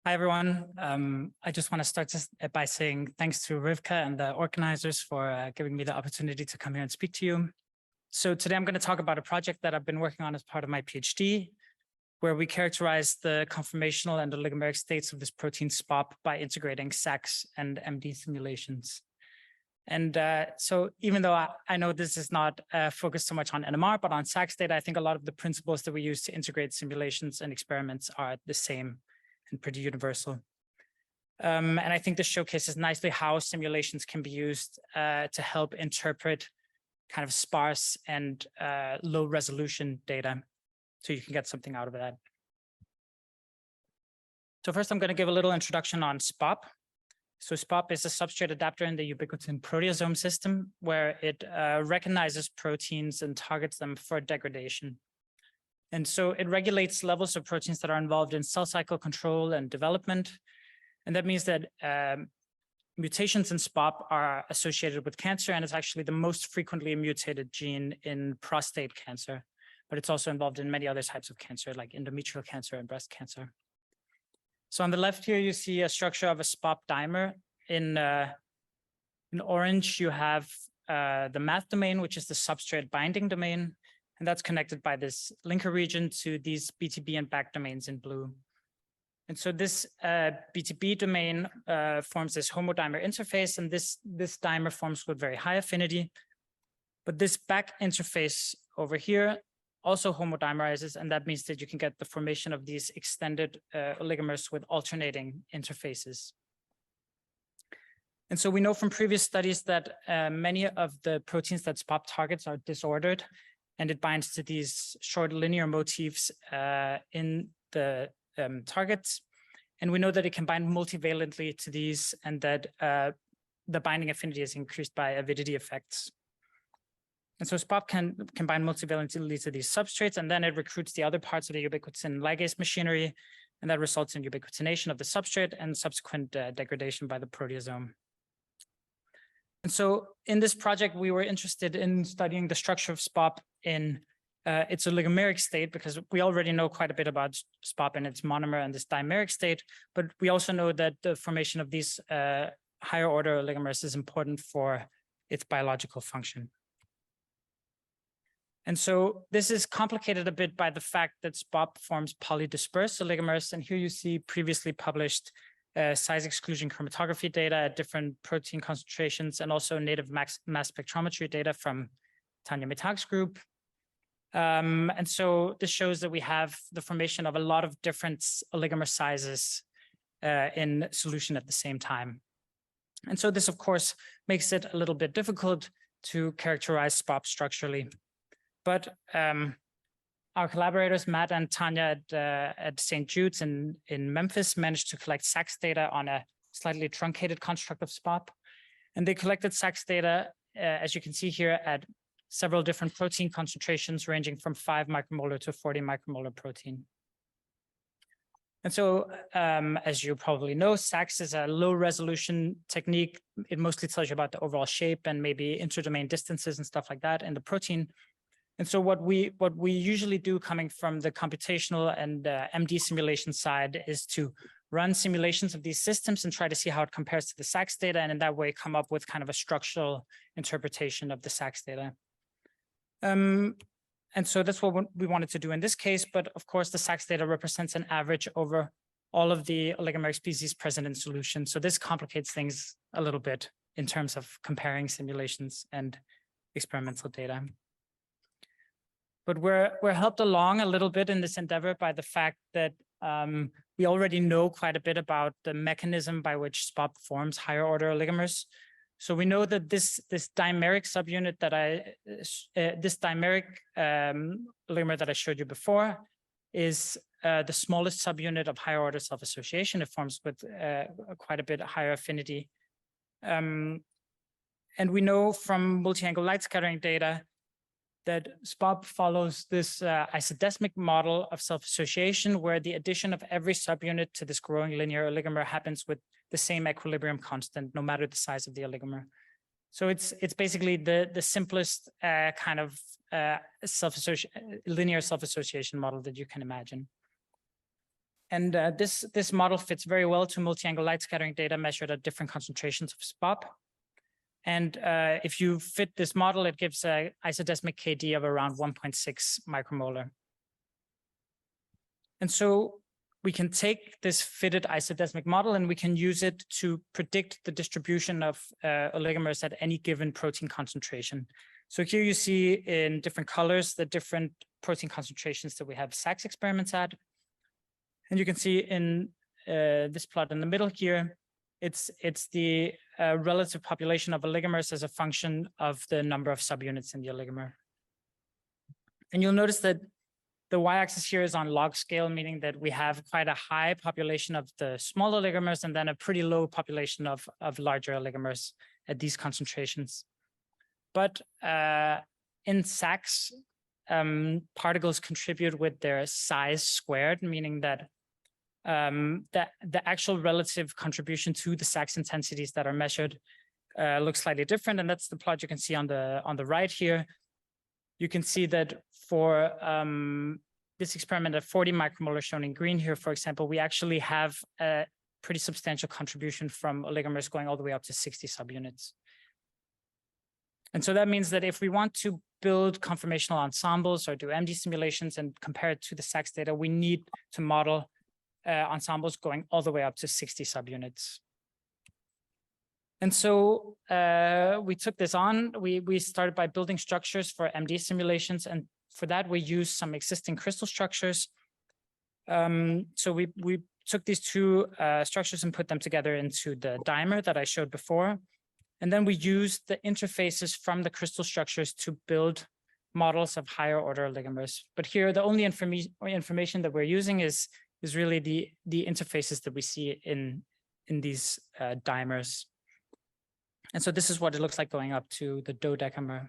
Hi, everyone. I just want to start by saying thanks to Rivka and the organizers for giving me the opportunity to come here and speak to you. So today I'm going to talk about a project that I've been working on as part of my PhD, where we characterize the conformational and oligomeric states of this protein SPOP by integrating SAXS and MD simulations. And so even though I know this is not focused so much on NMR, but on SAXS data, I think a lot of the principles that we use to integrate simulations and experiments are the same and pretty universal. And I think this showcases nicely how simulations can be used to help interpret kind of sparse and low resolution data, so you can get something out of that. So first, I'm going to give a little introduction on SPOP. So SPOP is a substrate adapter in the ubiquitin proteasome system, where it recognizes proteins and targets them for degradation. And so it regulates levels of proteins that are involved in cell cycle control and development. And that means that mutations in SPOP are associated with cancer, and it's actually the most frequently mutated gene in prostate cancer, but it's also involved in many other types of cancer, like endometrial cancer and breast cancer. So on the left here, you see a structure of a SPOP dimer. In orange, you have the math domain, which is the substrate binding domain. And that's connected by this linker region to these BTB and back domains in blue. And so this BTB domain forms this homodimer interface, and this dimer forms with very high affinity. But this back interface over here also homodimerizes, and that means that you can get the formation of these extended oligomers with alternating interfaces. And so we know from previous studies that many of the proteins that SPOP targets are disordered, and it binds to these short linear motifs in the targets. And we know that it can bind multivalently to these, and that the binding affinity is increased by avidity effects. And so SPOP can bind multivalently to these substrates, and then it recruits the other parts of the ubiquitin ligase machinery, and that results in ubiquitination of the substrate and subsequent degradation by the proteasome. And so in this project, we were interested in studying the structure of SPOP in its oligomeric state, because we already know quite a bit about SPOP and its monomer and this dimeric state, but we also know that the formation of these higher order oligomers is important for its biological function. And so this is complicated a bit by the fact that SPOP forms polydispersed oligomers. And here you see previously published size exclusion chromatography data at different protein concentrations, and also native mass spectrometry data from Tanya Mitag's group. And so this shows that we have the formation of a lot of different oligomer sizes in solution at the same time. And so this, of course, makes it a little bit difficult to characterize SPOP structurally. But our collaborators, Matt and Tanya at St. Jude's in Memphis, managed to collect SAXS data on a slightly truncated construct of SPOP. And they collected SAXS data, as you can see here, at several different protein concentrations ranging from 5 micromolar to 40 micromolar protein. And so, as you probably know, SAXS is a low resolution technique. It mostly tells you about the overall shape and maybe interdomain distances and stuff like that in the protein. And so what we usually do, coming from the computational and MD simulation side, is to run simulations of these systems and try to see how it compares to the SAXS data, and in that way come up with kind of a structural interpretation of the SAXS data. And so that's what we wanted to do in this case. But of course, the SAXS data represents an average over all of the oligomeric species present in solution. So this complicates things a little bit in terms of comparing simulations and experimental data. But we're helped along a little bit in this endeavor by the fact that we already know quite a bit about the mechanism by which SPOP forms higher order oligomers. So we know that this dimeric subunit that this dimeric oligomer that I showed you before is the smallest subunit of higher order self-association. It forms with quite a bit higher affinity. And we know from multi-angle light scattering data that SPOP follows this isodesmic model of self-association, where the addition of every subunit to this growing linear oligomer happens with the same equilibrium constant, no matter the size of the oligomer. So it's basically the simplest kind of linear self-association model that you can imagine. And this model fits very well to multi-angle light scattering data measured at different concentrations of SPOP. And if you fit this model, it gives an isodesmic KD of around 1.6 micromolar. And so we can take this fitted isodesmic model and we can use it to predict the distribution of oligomers at any given protein concentration. So here you see in different colors the different protein concentrations that we have SAXS experiments at. And you can see in this plot in the middle here, it's the relative population of oligomers as a function of the number of subunits in the oligomer. And you'll notice that the y-axis here is on log scale, meaning that we have quite a high population of the small oligomers and then a pretty low population of larger oligomers at these concentrations. But in SAXS, particles contribute with their size squared, meaning that the actual relative contribution to the SAXS intensities that are measured looks slightly different. And that's the plot you can see on the right here. You can see that for this experiment at 40 micromolar shown in green here, for example, we actually have a pretty substantial contribution from oligomers going all the way up to 60 subunits. And so that means that if we want to build conformational ensembles or do MD simulations and compare it to the SAXS data, we need to model ensembles going all the way up to 60 subunits. And so we took this on. We started by building structures for MD simulations. And for that, we used some existing crystal structures. So we took these two structures and put them together into the dimer that I showed before. And then we used the interfaces from the crystal structures to build models of higher order oligomers. But here, the only information that we're using is really the interfaces that we see in these dimers. And so this is what it looks like going up to the dodecamer.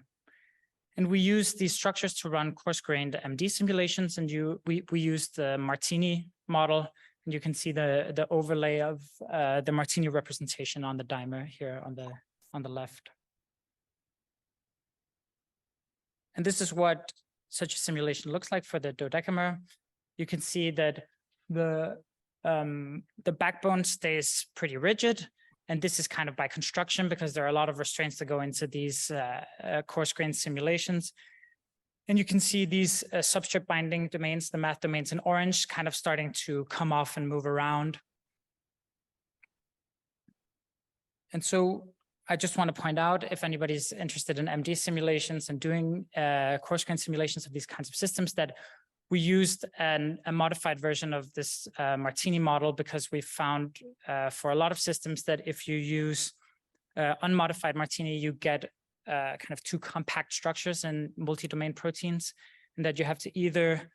And we use these structures to run coarse-grained MD simulations. And we use the Martini model. And you can see the overlay of the Martini representation on the dimer here on the left. And this is what such a simulation looks like for the dodecamer. You can see that the backbone stays pretty rigid. And this is kind of by construction because there are a lot of restraints that go into these coarse-grained simulations. And you can see these substrate binding domains, the math domains in orange, kind of starting to come off and move around. And so I just want to point out, if anybody's interested in MD simulations and doing coarse-grained simulations of these kinds of systems, that we used a modified version of this Martini model because we found for a lot of systems that if you use unmodified Martini, you get kind of two compact structures in multi-domain proteins, and that you have to either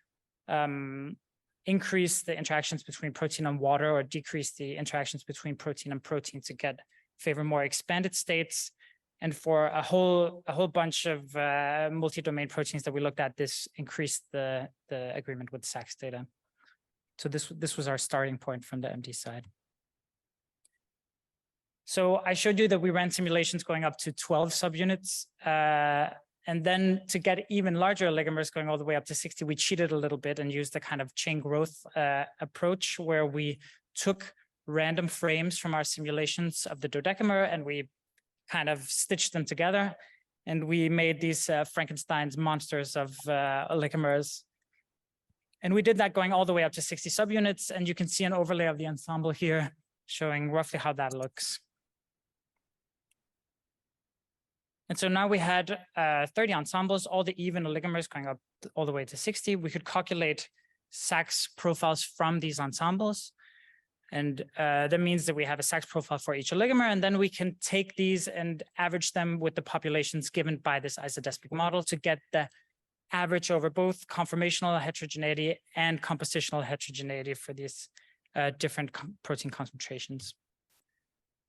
increase the interactions between protein and water or decrease the interactions between protein and protein to favor more expanded states. And for a whole bunch of multi-domain proteins that we looked at, this increased the agreement with SAXS data. So this was our starting point from the MD side. So I showed you that we ran simulations going up to 12 subunits. And then to get even larger oligomers going all the way up to 60, we cheated a little bit and used the kind of chain growth approach where we took random frames from our simulations of the dodecamer and we kind of stitched them together, and we made these Frankenstein's monsters of oligomers. And we did that going all the way up to 60 subunits, and you can see an overlay of the ensemble here showing roughly how that looks. And so now we had 30 ensembles, all the even oligomers going up all the way to 60. We could calculate SAXS profiles from these ensembles. And that means that we have a SAXS profile for each oligomer, and then we can take these and average them with the populations given by this isodesmic model to get the average over both conformational heterogeneity and compositional heterogeneity for these different protein concentrations.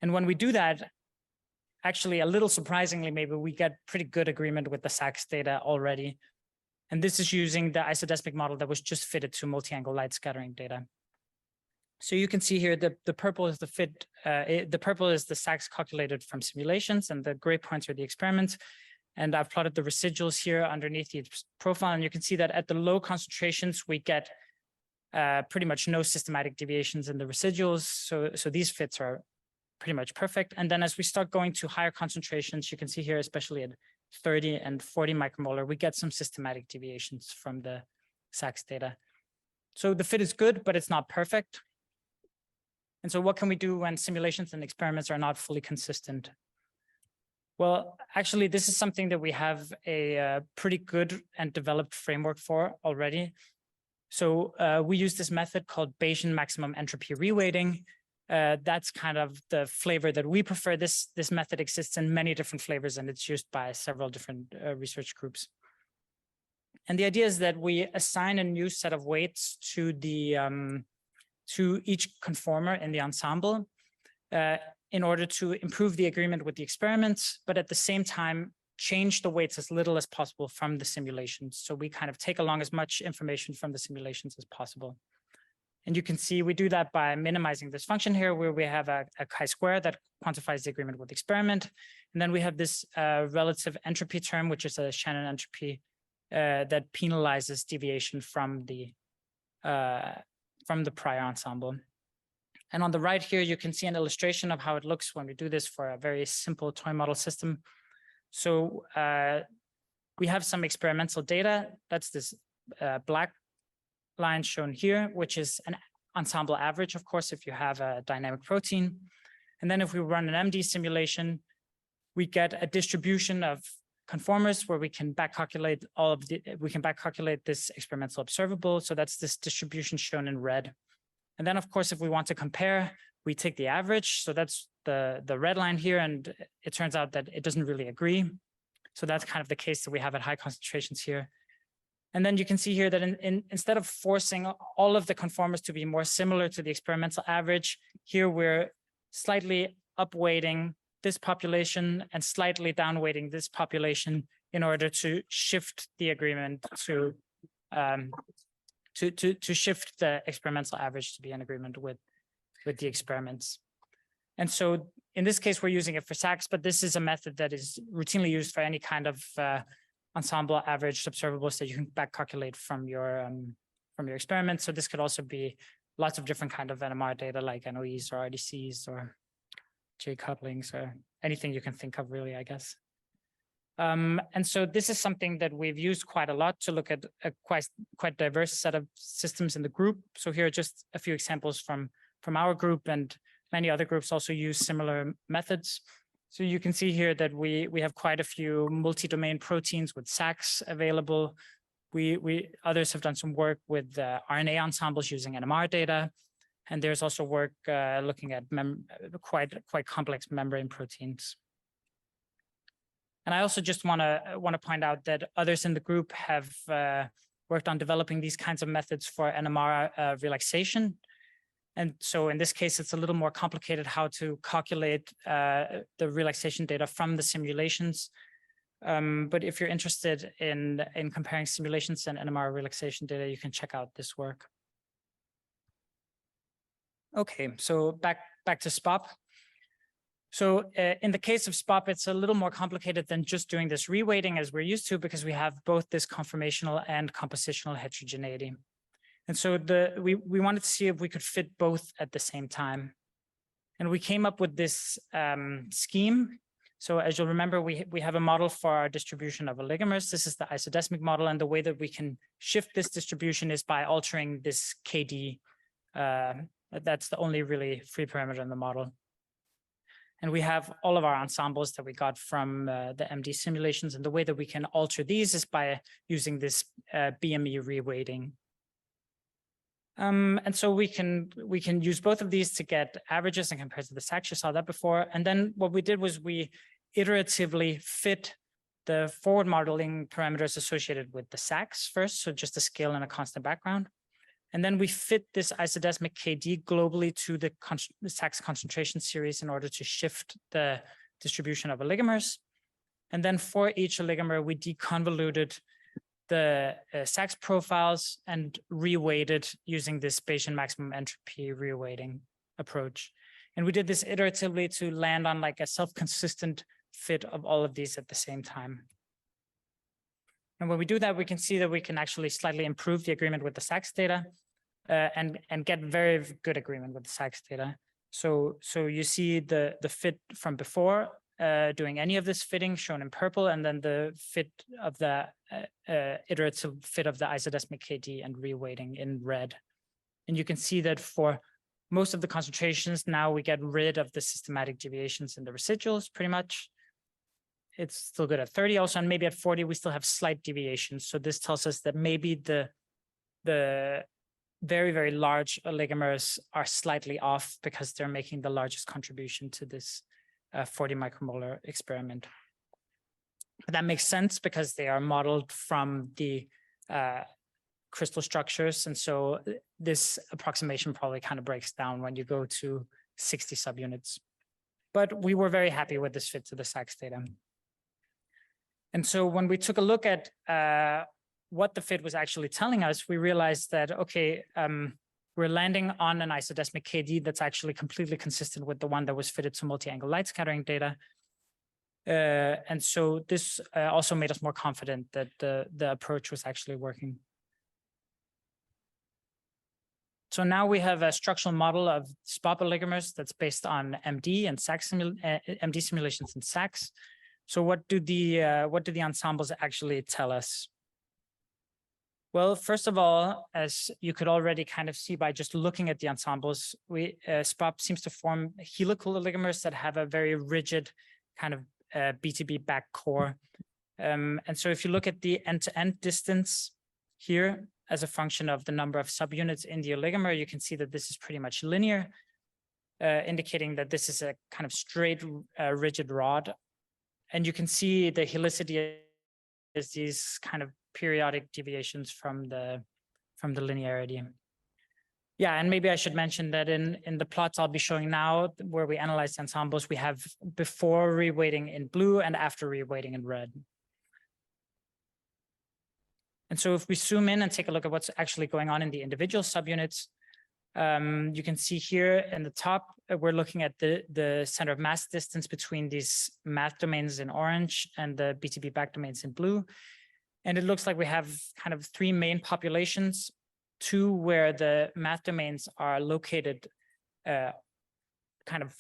And when we do that, actually a little surprisingly, maybe we get pretty good agreement with the SAXS data already. And this is using the isodesmic model that was just fitted to multi-angle light scattering data. So you can see here the purple is the purple is the SAXS calculated from simulations, and the gray points are the experiments. And I've plotted the residuals here underneath each profile, and you can see that at the low concentrations we get pretty much no systematic deviations in the residuals. So these fits are pretty much perfect. And then as we start going to higher concentrations, you can see here, especially at 30 and 40 micromolar, we get some systematic deviations from the SAXS data. So the fit is good, but it's not perfect. And so what can we do when simulations and experiments are not fully consistent? Well, actually, this is something that we have a pretty good and developed framework for already. So we use this method called Bayesian maximum entropy reweighting. That's kind of the flavor that we prefer. This method exists in many different flavors, and it's used by several different research groups. And the idea is that we assign a new set of weights to each conformer in the ensemble in order to improve the agreement with the experiments, but at the same time, change the weights as little as possible from the simulations. So we kind of take along as much information from the simulations as possible. And you can see we do that by minimizing this function here, where we have a chi-square that quantifies the agreement with the experiment. And then we have this relative entropy term, which is a Shannon entropy that penalizes deviation from the prior ensemble. And on the right here, you can see an illustration of how it looks when we do this for a very simple toy model system. So we have some experimental data. That's this black line shown here, which is an ensemble average, of course, if you have a dynamic protein. And then if we run an MD simulation, we get a distribution of conformers where we can back calculate this experimental observable. So that's this distribution shown in red. And then, of course, if we want to compare, we take the average. So that's the red line here. And it turns out that it doesn't really agree. So that's kind of the case that we have at high concentrations here. And then you can see here that instead of forcing all of the conformers to be more similar to the experimental average, here we're slightly upweighting this population and slightly downweighting this population in order to shift the agreement to shift the experimental average to be in agreement with the experiments. And so in this case, we're using it for SAXS, but this is a method that is routinely used for any kind of ensemble average observables that you can back calculate from your experiment. So this could also be lots of different kind of NMR data like NOEs or RDCs or J couplings or anything you can think of really, I guess. And so this is something that we've used quite a lot to look at a quite diverse set of systems in the group. So here are just a few examples from our group, and many other groups also use similar methods. So you can see here that we have quite a few multi-domain proteins with SAXS available. Others have done some work with RNA ensembles using NMR data. And there's also work looking at quite complex membrane proteins. And I also just want to point out that others in the group have worked on developing these kinds of methods for NMR relaxation. And so in this case, it's a little more complicated how to calculate the relaxation data from the simulations. But if you're interested in comparing simulations and NMR relaxation data, you can check out this work. Okay, so back to SPOP. So in the case of SPOP, it's a little more complicated than just doing this reweighting as we're used to, because we have both this conformational and compositional heterogeneity. And so we wanted to see if we could fit both at the same time. And we came up with this scheme. So as you'll remember, we have a model for our distribution of oligomers. This is the isodesmic model. And the way that we can shift this distribution is by altering this KD. That's the only really free parameter in the model. And we have all of our ensembles that we got from the MD simulations. And the way that we can alter these is by using this BME reweighting. And so we can use both of these to get averages and compare to the SAXS. You saw that before. And then what we did was we iteratively fit the forward modeling parameters associated with the SAXS first, so just a scale and a constant background. And then we fit this isodesmic KD globally to the SAXS concentration series in order to shift the distribution of oligomers. And then for each oligomer, we deconvoluted the SAXS profiles and reweighted using this Bayesian maximum entropy reweighting approach. And we did this iteratively to land on like a self-consistent fit of all of these at the same time. And when we do that, we can see that we can actually slightly improve the agreement with the SAXS data. and get very good agreement with the SAXS data. So you see the fit from before doing any of this fitting shown in purple, and then the fit of the iterative fit of the isodesmic KD and reweighting in red. And you can see that for most of the concentrations, now we get rid of the systematic deviations in the residuals pretty much. It's still good at 30 also, and maybe at 40, we still have slight deviations. So this tells us that maybe the very, very large oligomers are slightly off because they're making the largest contribution to this 40 micromolar experiment. But that makes sense because they are modeled from the crystal structures. And so this approximation probably kind of breaks down when you go to 60 subunits. But we were very happy with this fit to the SAXS data. And so when we took a look at what the fit was actually telling us, we realized that, okay, we're landing on an isodesmic KD that's actually completely consistent with the one that was fitted to multi-angle light scattering data. And so this also made us more confident that the approach was actually working. So now we have a structural model of SPOP oligomers that's based on MD and SAXS MD simulations in SAXS. So what do the ensembles actually tell us? Well, first of all, as you could already kind of see by just looking at the ensembles, SPOP seems to form helical oligomers that have a very rigid kind of BTB back core. And so if you look at the end-to-end distance here as a function of the number of subunits in the oligomer, you can see that this is pretty much linear, indicating that this is a kind of straight, rigid rod. And you can see the helicity is these kind of periodic deviations from the linearity. Yeah, and maybe I should mention that in the plots I'll be showing now, where we analyze the ensembles, we have before reweighting in blue and after reweighting in red. And so if we zoom in and take a look at what's actually going on in the individual subunits, you can see here in the top, we're looking at the center of mass distance between these math domains in orange and the BTB back domains in blue. And it looks like we have kind of three main populations, two where the math domains are located kind of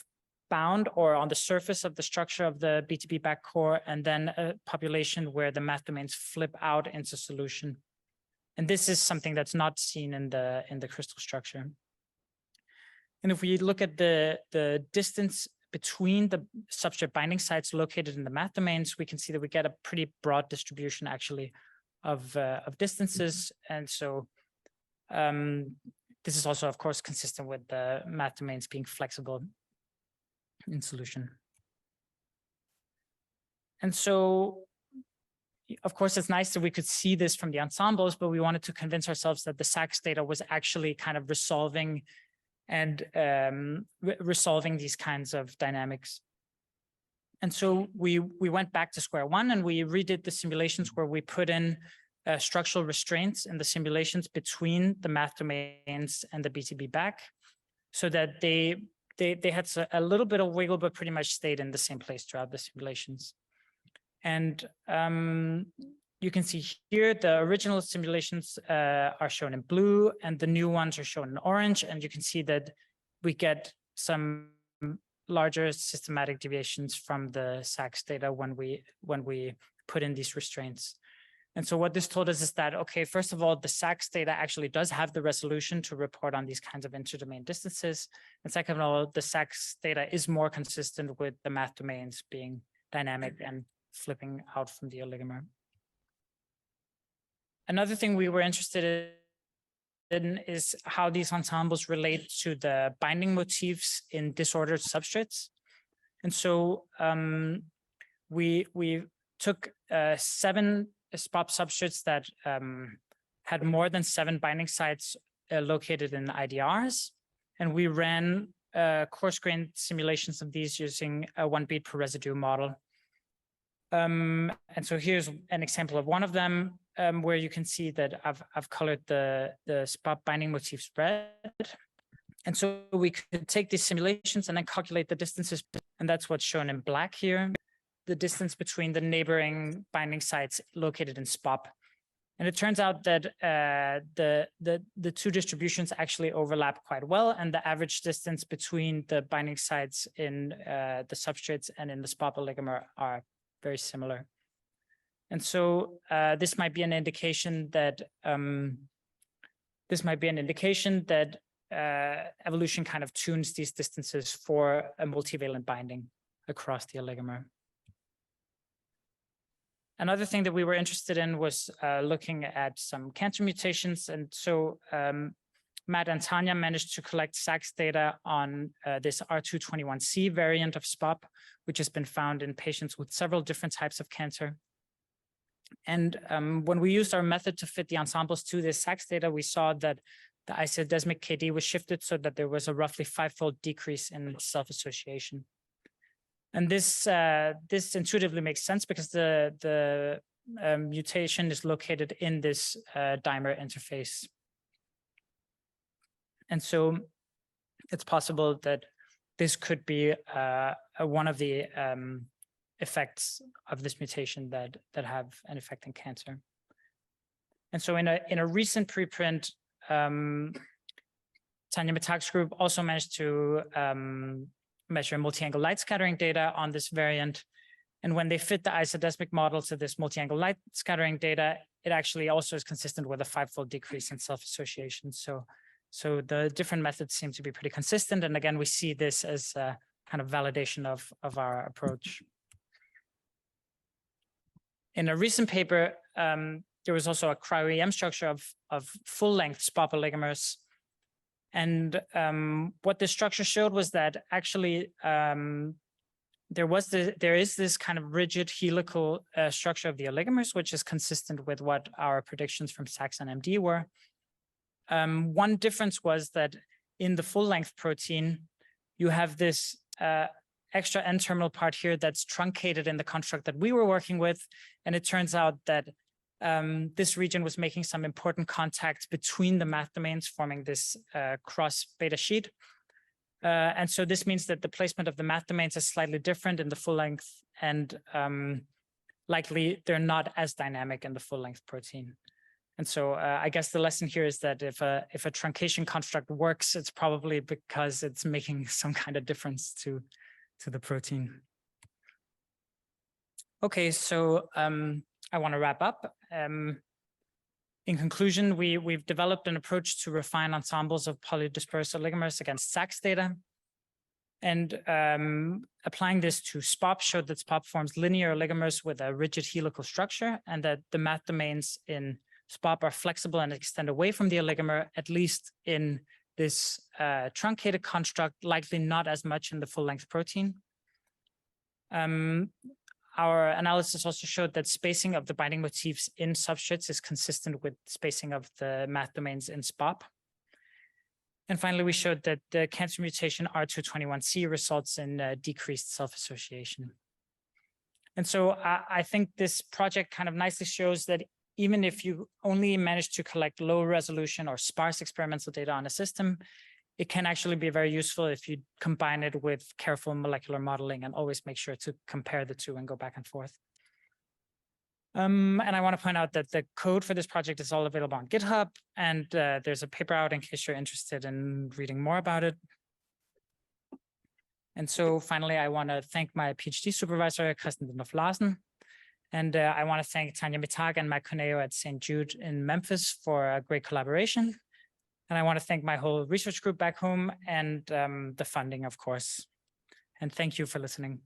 bound or on the surface of the structure of the BTB back core, and then a population where the math domains flip out into solution. And this is something that's not seen in the crystal structure. And if we look at the distance between the substrate binding sites located in the math domains, we can see that we get a pretty broad distribution actually of distances. And so this is also, of course, consistent with the math domains being flexible in solution. And so, of course, it's nice that we could see this from the ensembles, but we wanted to convince ourselves that the SAXS data was actually kind of resolving these kinds of dynamics. And so we went back to square one and we redid the simulations where we put in structural restraints in the simulations between the math domains and the BTB back, so that they had a little bit of wiggle, but pretty much stayed in the same place throughout the simulations. And you can see here the original simulations are shown in blue and the new ones are shown in orange. And you can see that we get some larger systematic deviations from the SAXS data when we put in these restraints. And so what this told us is that, okay, first of all, the SAXS data actually does have the resolution to report on these kinds of interdomain distances. And second of all, the SAXS data is more consistent with the math domains being dynamic and flipping out from the oligomer. Another thing we were interested in is how these ensembles relate to the binding motifs in disordered substrates. And so we took 7 SPOP substrates that had more than 7 binding sites located in IDRs. And we ran coarse-grained simulations of these using a 1 beat per residue model. And so here's an example of one of them where you can see that I've colored the SPOP binding motifs red. And so we could take these simulations and then calculate the distances. And that's what's shown in black here, the distance between the neighboring binding sites located in SPOP. And it turns out that the two distributions actually overlap quite well, and the average distance between the binding sites in the substrates and in the SPOP oligomer are very similar. And so this might be an indication that evolution kind of tunes these distances for a multivalent binding across the oligomer. Another thing that we were interested in was looking at some cancer mutations. And so Matt and Tanya managed to collect SAXS data on this R221C variant of SPOP, which has been found in patients with several different types of cancer. And when we used our method to fit the ensembles to this SAXS data, we saw that the isodesmic KD was shifted so that there was a roughly 5-fold decrease in self-association. And this intuitively makes sense because the mutation is located in this dimer interface. And so it's possible that this could be one of the effects of this mutation that have an effect in cancer. And so in a recent preprint, Tanya Mitag's group also managed to measure multi-angle light scattering data on this variant. And when they fit the isodesmic model to this multi-angle light scattering data, it actually also is consistent with a 5-fold decrease in self-association. So the different methods seem to be pretty consistent. And again, we see this as a kind of validation of our approach. In a recent paper, there was also a cryo-EM structure of full-length SPOP oligomers. And what this structure showed was that actually there is this kind of rigid helical structure of the oligomers, which is consistent with what our predictions from SAXS and MD were. One difference was that in the full-length protein, you have this extra N-terminal part here that's truncated in the construct that we were working with. And it turns out that this region was making some important contact between the math domains, forming this cross beta sheet. And so this means that the placement of the math domains is slightly different in the full length, and likely they're not as dynamic in the full length protein. And so I guess the lesson here is that if a truncation construct works, it's probably because it's making some kind of difference to the protein. Okay, so I want to wrap up. In conclusion, we've developed an approach to refine ensembles of polydispersed oligomers against SAXS data. And applying this to SPOP showed that SPOP forms linear oligomers with a rigid helical structure, and that the math domains in SPOP are flexible and extend away from the oligomer, at least in this truncated construct, likely not as much in the full-length protein. Our analysis also showed that spacing of the binding motifs in substrates is consistent with spacing of the math domains in SPOP. And finally, we showed that the cancer mutation R221C results in decreased self-association. And so I think this project kind of nicely shows that even if you only manage to collect low resolution or sparse experimental data on a system, it can actually be very useful if you combine it with careful molecular modeling, and always make sure to compare the two and go back and forth. And I want to point out that the code for this project is all available on GitHub, and there's a paper out in case you're interested in reading more about it. And so finally, I want to thank my PhD supervisor, Christian Larsen. And I want to thank Tanya Mitag and Mike Coneo at St. Jude in Memphis for a great collaboration. And I want to thank my whole research group back home and the funding, of course. And thank you for listening.